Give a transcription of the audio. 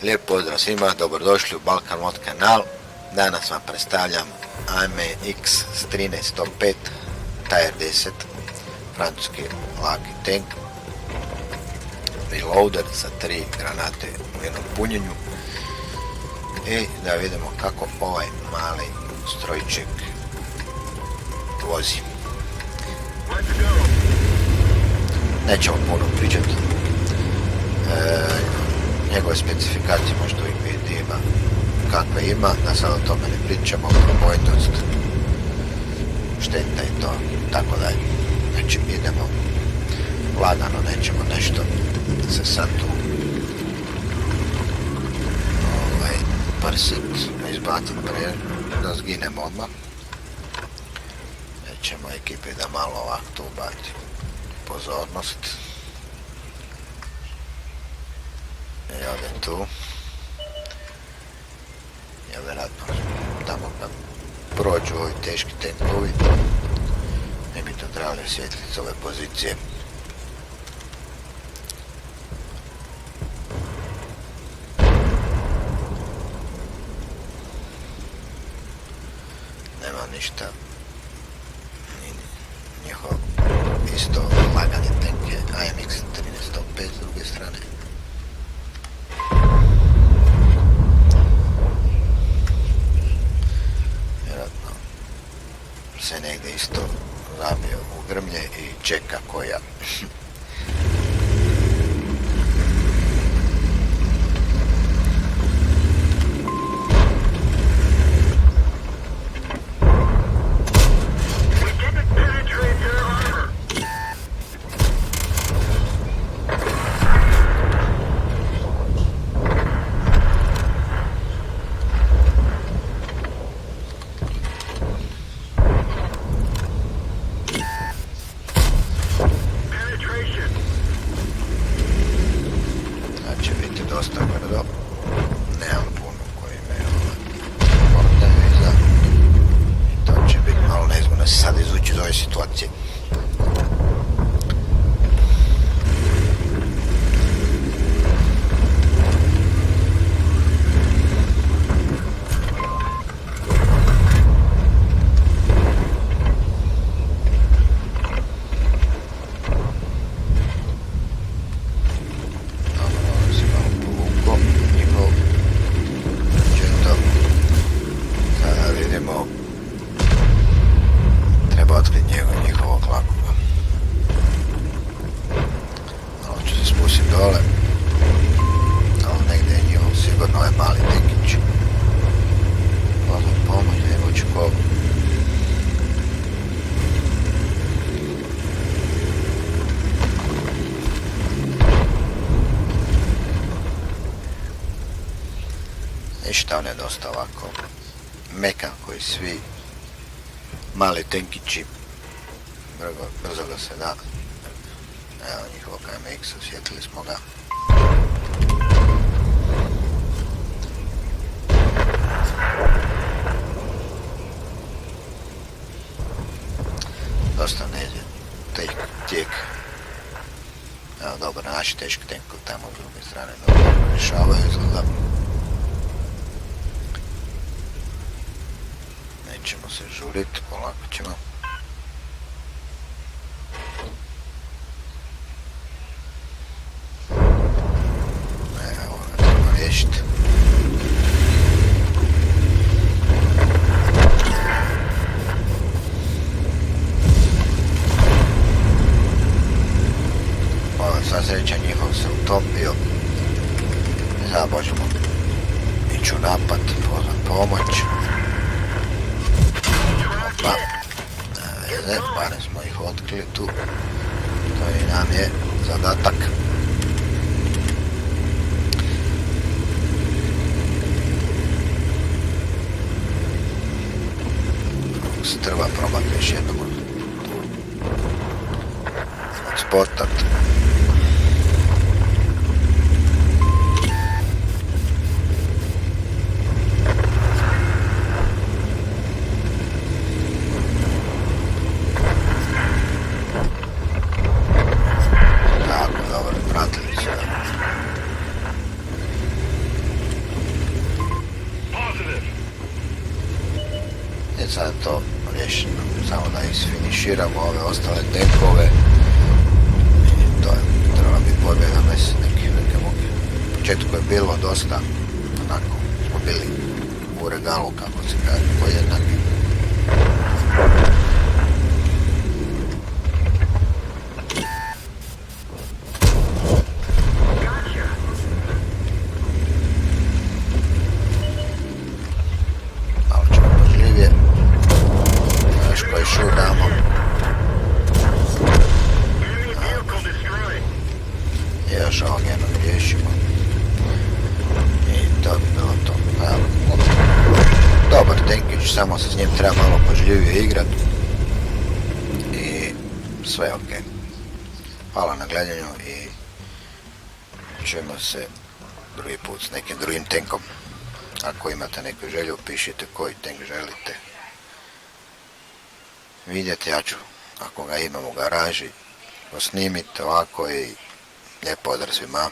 Lijep pozdrav svima, dobrodošli u Balkan Mod kanal. Danas vam predstavljam AMX s 13.105 Tier 10, francuski laki tank, reloader sa 3 granate u jednom punjenju. I da vidimo kako ovaj mali strojček vozi. Nećemo puno pričati. Njegove specifikacije možda uvijek vidimo kakve ima, da sad o tome ne pričamo, probojnost, šteta i to, tako dalje. Znači idemo lagano, nećemo nešto se sad tu prsit, izbaciti prije da zginemo odmah. Nećemo ekipi da malo ovako tu ubati pozornost. I ode tu. Ja vjerojatno tamo kad prođu ovi teški tenkovi ne bi to trebali osjetiti s ove pozicije. Nema ništa. Njihov isto lagani tank je AMX 13.5 s druge strane. Vjerojatno se negdje isto zabio u grmlje i čeka koja. Dosta brdo, nemam puno koji imaju porte iza i to će biti malo nezgodno se sad izvući iz ove situacije. Treba otkriti njihovog lakoga. Malo ću se spustiti dole. Ovo negdje je njihov sigurno ovaj mali tekić. Pozvat pomoć, nego ću kogu. Ništa, on je dosta ovako mekan koji svi mali tenkići, brzo ga se da. Evo njihovog AMX, osjetili smo ga. Dosta neđe, tijek. Evo dobro, naši teški tenkovi tamo s druge strane dobro rješavaju izgleda. Nećemo se žuriti, polako ćemo. Evo, treba riješiti. Ovo sva sreća njihov se utopio. Sad možemo ići u napad, pozvat pomoć. Pa, barem smo ih otkrili tu, to i nam je zadatak. Treba probati još jednom sportat. sad to riješeno. Samo da isfiniširamo ove ostale tenkove. I to je trebala biti pobjeda bez neke muke. U početku je bilo dosta, onako, smo bili u regalu, kako se kaže, pojednaki. Malo ćemo pažljivije. Još koji šur damo. I još ovog jednog riješimo. I to bi bilo to. Dobar tenkić, samo se s njim treba malo pažljivije igrati. I sve je ok. Hvala na gledanju i čujemo se drugi put s nekim drugim tenkom. Ako imate neku želju, pišite koji tank želite vidjeti. Ja ću, ako ga imam u garaži, go snimiti ovako i lijep pozdrav svima.